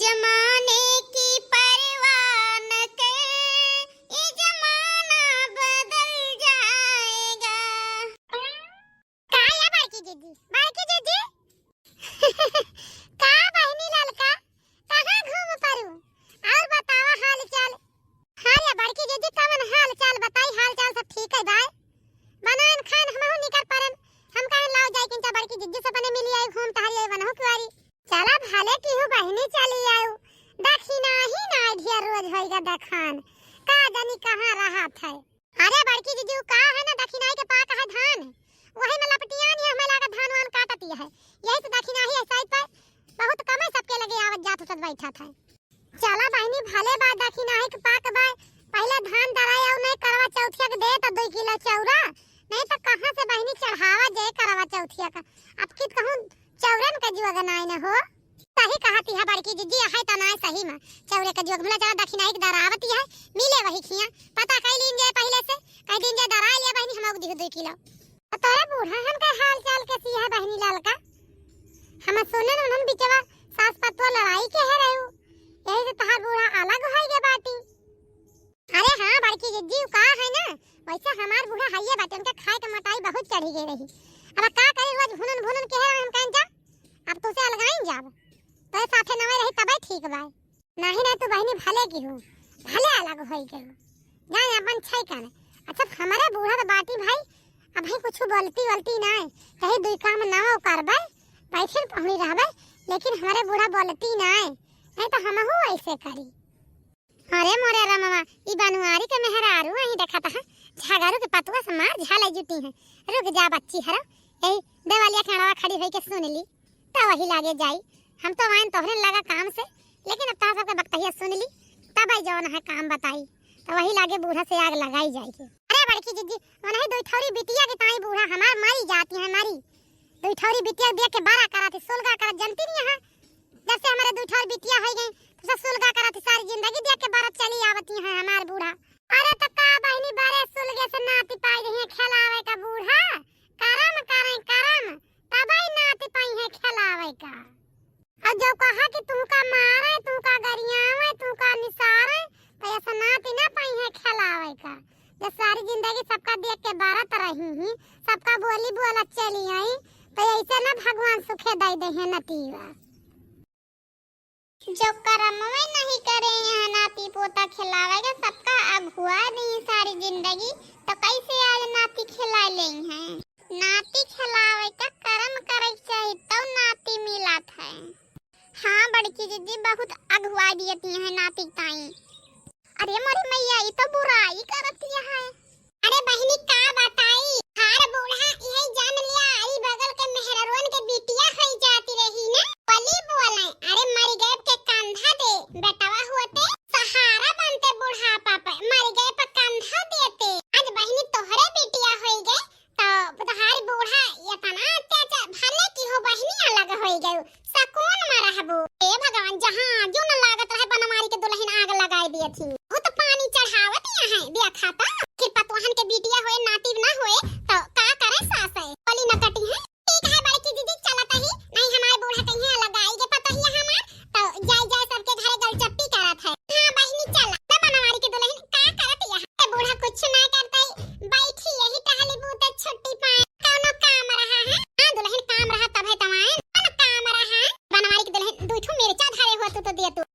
जमाने की परवाह न कर, ये जमाना बदल जाएगा। का या बड़की दीदी का बहनी ललका कहाँ घूम परू और बतावा हाल चाल। हाँ या बड़की दीदी कवन हाल चाल बताई, हाल चाल सब ठीक है भाई। बनान खान हमहु निकर परन, हम कहे लाओ जाए किंता बड़की दीदी से बने मिली आई घूम तारी आई बनहु कुआरी। चला भले की हो बहनी चली आऊ, दक्षिणा ही ना ढेर रोज होइगा दखान, का जानी कहां रहा था। अरे बड़की दीदी का है ना दक्षिणा के पाक है धान, वही में लपटियान है हमें लागा धान वान काटती है, यही तो दक्षिणा ही साइड पर बहुत कम है सबके लगे आवत जात उठत बैठा था। चला बहनी भले बात दक्षिणा के पाक बाय पहले धान दराया और नहीं करवा चौथिया के दे तो 2 किलो चौरा, नहीं तो कहां से बहनी चढ़ावा जे करवा चौथिया का। अब कित कहूं चौरन का जुआ गनाई न हो। सही कहती है बड़की दीदी है त ना सही में चौरे का जुआ भला चला दक्षिणा के दरावती है मिले वही खिया पता कई लीन जाए पहले से कई दिन जे दरा लिया बहनी हम दी 2 किलो। तोरे बूढ़ा हम का हाल चाल कैसी है बहनी लाल का, हम सुने उन्हन बिचवा सास पतवा लड़ाई के है रहू, यही से तहार बूढ़ा अलग होई गे बाटी। अरे हां बड़की दीदी का है ना वैसे हमार बूढ़ा हइये बाटे, उनके खाए के मोटाई बहुत चढ़ी गई रही। अब का करे रोज भुनन के हम कहीं जा, अब तो से अलगाइन जाब तो साथे नवे रही तबे ठीक बा, नहीं ना तू बहनी भले की हो भले अलग होई के जाए अपन छै करे। अच्छा हमारे बूढ़ा तो बाटी भाई अब भाई कुछ बोलती ना कहीं 2 काम ना करबे बैठे पहुनी रहबे, लेकिन हमारे बूढ़ा बोलती ना नहीं तो हमहु ऐसे करी। अरे मोरे रामवा ई बनवारी के मेहरारू ही देखता है झगड़ू के पतवा से मार झाले जुटी है। रुक जा बच्ची हरा यही देवालिया खड़वा खड़ी होई के सुन ली तो वही लागे जाई, हम तो वाइन तोहरे लगा काम से, लेकिन अब ता सबके बकहिया सुन ली तब आई जौन है काम बताई तो वही लागे बूढ़ा से आग लगाई जाएगी। अरे बड़की दीदी वनही 2 ठौरी बिटिया के ताई बूढ़ा हमार मारी जाती है मारी, 2 ठौरी बिटिया बिया के 12 कराती 16 करा जनती नहीं है। जब से हमारे 2 ठौरी बिटिया हो गई तो 16 कराती सारी जिंदगी बिया के 12 चली आवती है हमार बूढ़ा। अरे तो का बहनी बारे सुलगे से नाती पाई रही है खिलावे का बूढ़ा, करम करे करम तबई नाती पाई है खिलावे का। और जो कहा कि तुमका मारे तुमका गरियावे तुमका निसारे तो ऐसा नाती ना पाई है खिलावे का। जब सारी जिंदगी सबका देख के बारत रही ही सबका बोली बोला चली आई तो ऐसे ना भगवान सुखे दे दे है नतीवा। जो कर्म में नहीं करे यहाँ नाती पोता खिलावेगा सबका अगुआ नहीं सारी जिंदगी तो कैसे आज नाती खिला ले हैं। नाती खिलावे का कर्म करे चाहिए तो नाती मिला था। हाँ बड़की दीदी बहुत अगुआ दियती है नाती ताई। अरे मोरी मैया ये तो बुराई करती है। अरे बहनी का बताई हार बूढ़ा यही जान लिया आई बगल के मेहरवन के बिटिया होई जाती रही ना पली बोले अरे मर गए के कंधा दे बेटवा होते सहारा बनते बुढ़ापा पे मर गए पे कंधा देते। आज बहनी तोहरे बिटिया होई गए तो तहार बूढ़ा इतना अत्याचार भले की हो बहनी अलग होई गए सकून में रहबो। ए भगवान जहां जो न लागत रहे बनमारी के दुल्हन आग लगाई दिए थी बहुत पानी चढ़ावत है बिया खाता फिर पतवाहन के बिटिया होए नाती ना होए तो का करे सास है पली न कटी है। ठीक है बड़की दीदी चलत ही नहीं हमारे बूढ़ा कहीं लगाई के पता ही हमार तो जाय जाय सबके घरे गलचप्पी करत है। हां बहनी चला त बनमारी के दुल्हन का करत है बूढ़ा कुछ ना करता बैठी यही टहली बूते छुट्टी पाए कोनो काम रहा है। हां दुल्हन काम रहा तब है तमाए काम रहा बनमारी के दुल्हन 2 ठो मिर्चा धरे हो तो दे तू